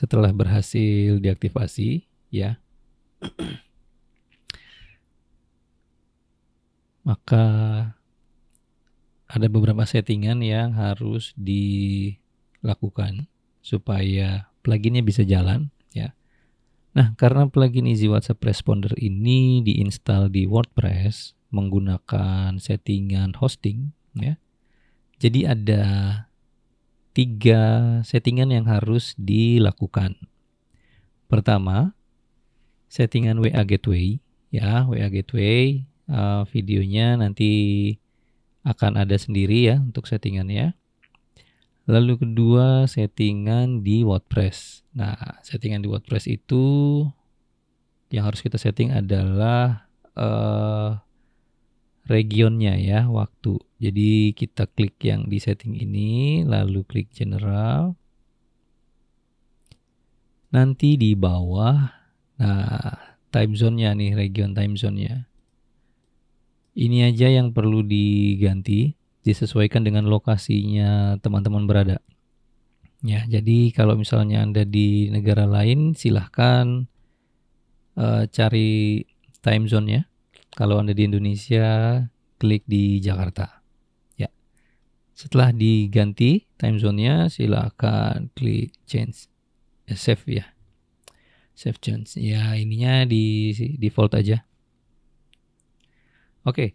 setelah berhasil diaktifasi ya, maka ada beberapa settingan yang harus dilakukan supaya pluginnya bisa jalan ya. Nah, karena plugin Easy WhatsApp Responder ini diinstal di WordPress menggunakan settingan hosting ya. Jadi ada 3 settingan yang harus dilakukan. Pertama, settingan WA Gateway ya, WA Gateway videonya nanti akan ada sendiri ya untuk settingannya. Lalu kedua, settingan di WordPress. Nah, settingan di WordPress itu yang harus kita setting adalah regionnya ya, waktu. Jadi kita klik yang di setting ini, lalu klik general. Nanti di bawah, nah time zone-nya nih, region time zone-nya. Ini aja yang perlu diganti, disesuaikan dengan lokasinya teman-teman berada. Ya, jadi kalau misalnya Anda di negara lain, silahkan cari time zone-nya. Kalau Anda di Indonesia, klik di Jakarta. Ya. Setelah diganti time zone-nya, silahkan klik change, save ya. Save change. Ya, ininya di default aja. Oke,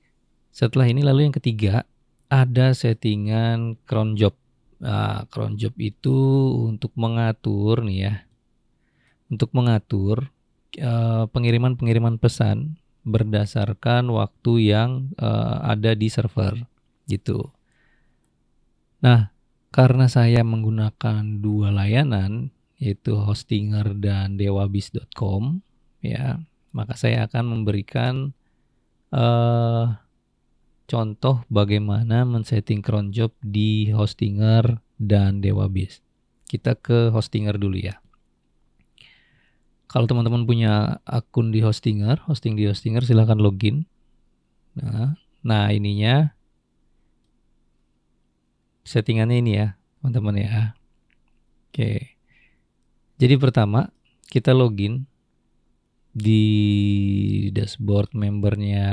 setelah ini lalu yang ketiga, ada settingan cron job. Nah, cron job itu untuk mengatur nih ya, untuk mengatur pengiriman pesan berdasarkan waktu yang ada di server gitu. Nah, karena saya menggunakan 2 layanan yaitu Hostinger dan dewabis.com ya, maka saya akan memberikan contoh bagaimana men-setting cron job di Hostinger dan dewabis. Kita ke Hostinger dulu ya. Kalau teman-teman punya akun di Hostinger, hosting di Hostinger, silahkan login. Nah ininya settingannya ini ya, teman-teman ya. Oke. Jadi pertama kita login di dashboard membernya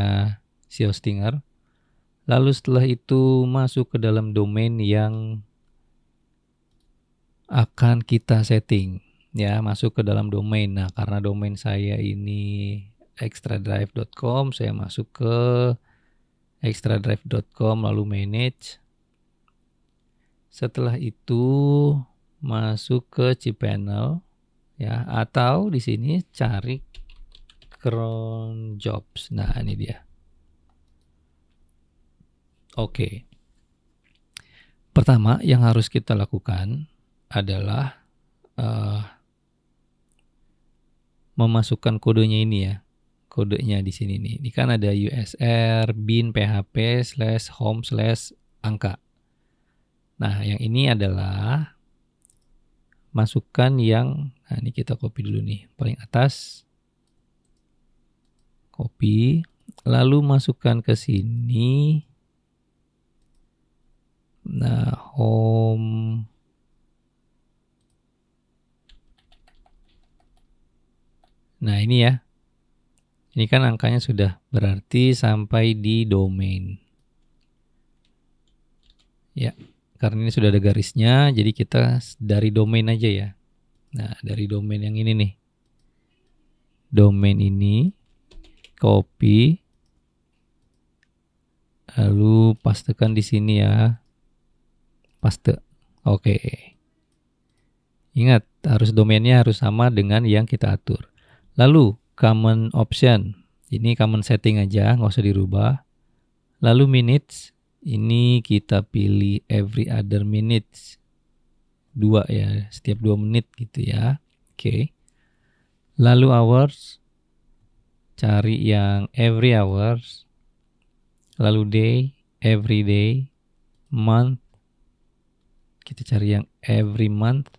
si Hostinger. Lalu setelah itu masuk ke dalam domain yang akan kita setting. Ya, masuk ke dalam domain. Nah, karena domain saya ini extradrive.com, saya masuk ke extradrive.com lalu manage. Setelah itu masuk ke cPanel ya, atau di sini cari cron jobs. Nah, ini dia. Oke. Pertama yang harus kita lakukan adalah memasukkan kodenya ini ya. Kodenya di sini nih. Ini kan ada USR bin php /home/angka. Nah, yang ini adalah masukkan yang, nah ini kita copy dulu nih, paling atas. Copy, lalu masukkan ke sini. Nah, home. Nah, ini ya. Ini kan angkanya sudah berarti sampai di domain. Ya, karena ini sudah ada garisnya, jadi kita dari domain aja ya. Nah, dari domain yang ini nih. Domain ini, copy, lalu pastekan di sini ya. Paste. Oke. Ingat, harus domainnya harus sama dengan yang kita atur. Lalu, common option. Ini common setting aja, nggak usah dirubah. Lalu minutes. Ini kita pilih every other minutes. 2 ya, setiap 2 menit gitu ya. Oke. Lalu hours. Cari yang every hours. Lalu day, every day. Month. Kita cari yang every month.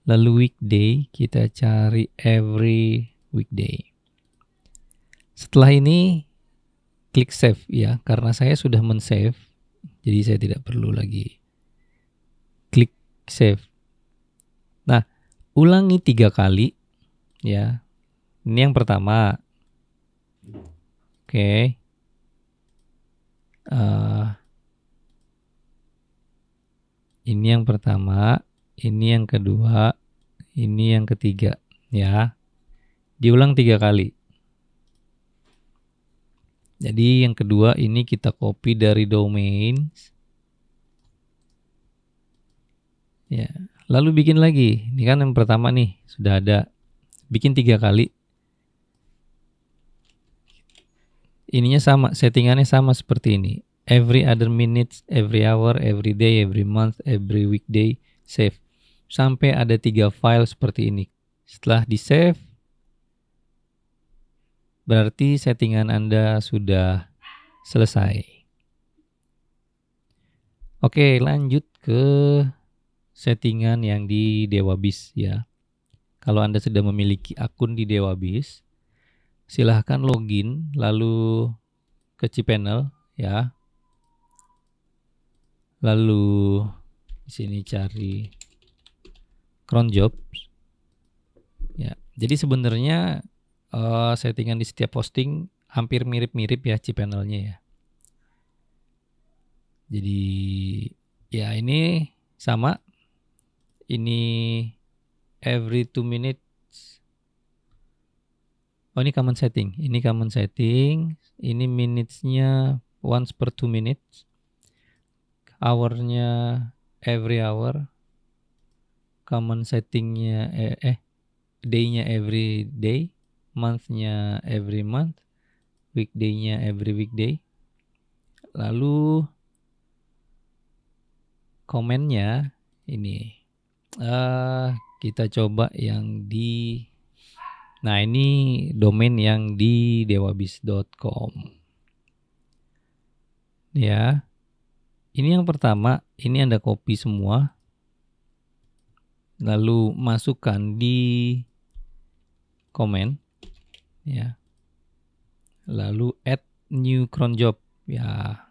Lalu weekday, kita cari every weekday. Setelah ini klik save ya, karena saya sudah men-save, jadi saya tidak perlu lagi klik save. Nah, Ulangi 3 kali ya. Ini yang pertama. Oke. Ini yang pertama, ini yang kedua, ini yang ketiga ya. Diulang 3 kali. Jadi yang kedua ini kita copy dari domain. Ya, lalu bikin lagi. Ini kan yang pertama nih, sudah ada. Bikin 3 kali. Ininya sama, settingannya sama seperti ini. Every other minutes, every hour, every day, every month, every weekday, save. Sampai ada 3 file seperti ini. Setelah di save, berarti settingan Anda sudah selesai. Oke, lanjut ke settingan yang di DewaBiz ya. Kalau Anda sudah memiliki akun di DewaBiz, silahkan login lalu ke cPanel ya. Lalu di sini cari cronjobs. Ya, jadi sebenarnya settingan di setiap posting hampir mirip-mirip ya cPanelnya ya. Jadi ya ini sama. Ini every 2 minutes. Oh, ini common setting. Ini common setting. Ini minutes-nya once per 2 minutes. Hour-nya every hour. Common setting-nya day-nya every day. Month-nya every month. Weekday-nya every weekday. Lalu komennya ini. Kita coba yang di, nah ini domain yang di dewabiz.com ya. Ini yang pertama, ini Anda copy semua, lalu masukkan di komen ya, lalu add new cron job ya.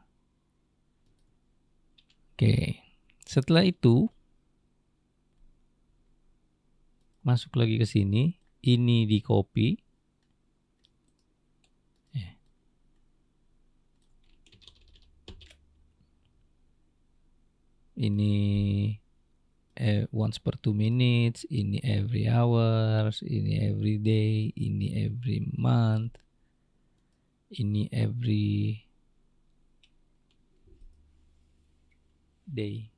Oke, setelah itu masuk lagi ke sini, ini di copy. Ini once per 2 minutes, ini every hours, ini every day, ini every month, ini every day.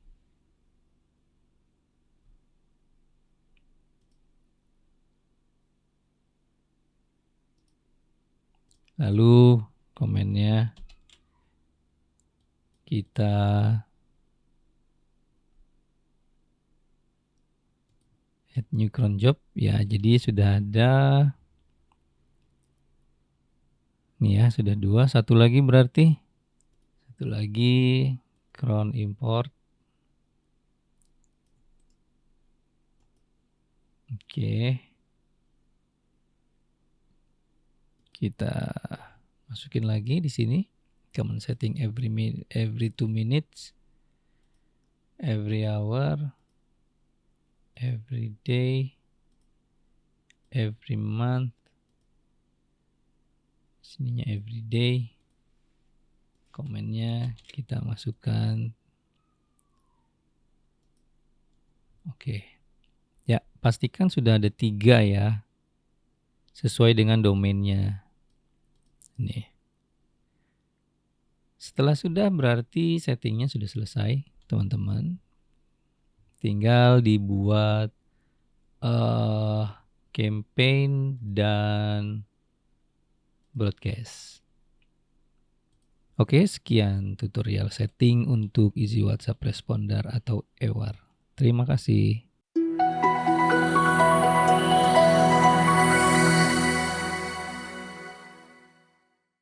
Lalu komennya kita add new cron job ya. Jadi sudah ada nih ya, sudah 2. Satu lagi berarti, satu lagi cron import. Oke, kita masukin lagi di sini common setting every 2 minutes, every hour, every day, every month, sininya every day. Komennya kita masukkan. Oke. Ya, pastikan sudah ada 3 ya. Sesuai dengan domainnya. Nih. Setelah sudah berarti settingnya sudah selesai, teman-teman. Tinggal dibuat campaign dan broadcast. Oke, sekian tutorial setting untuk Easy WhatsApp Responder atau EWAR. Terima kasih.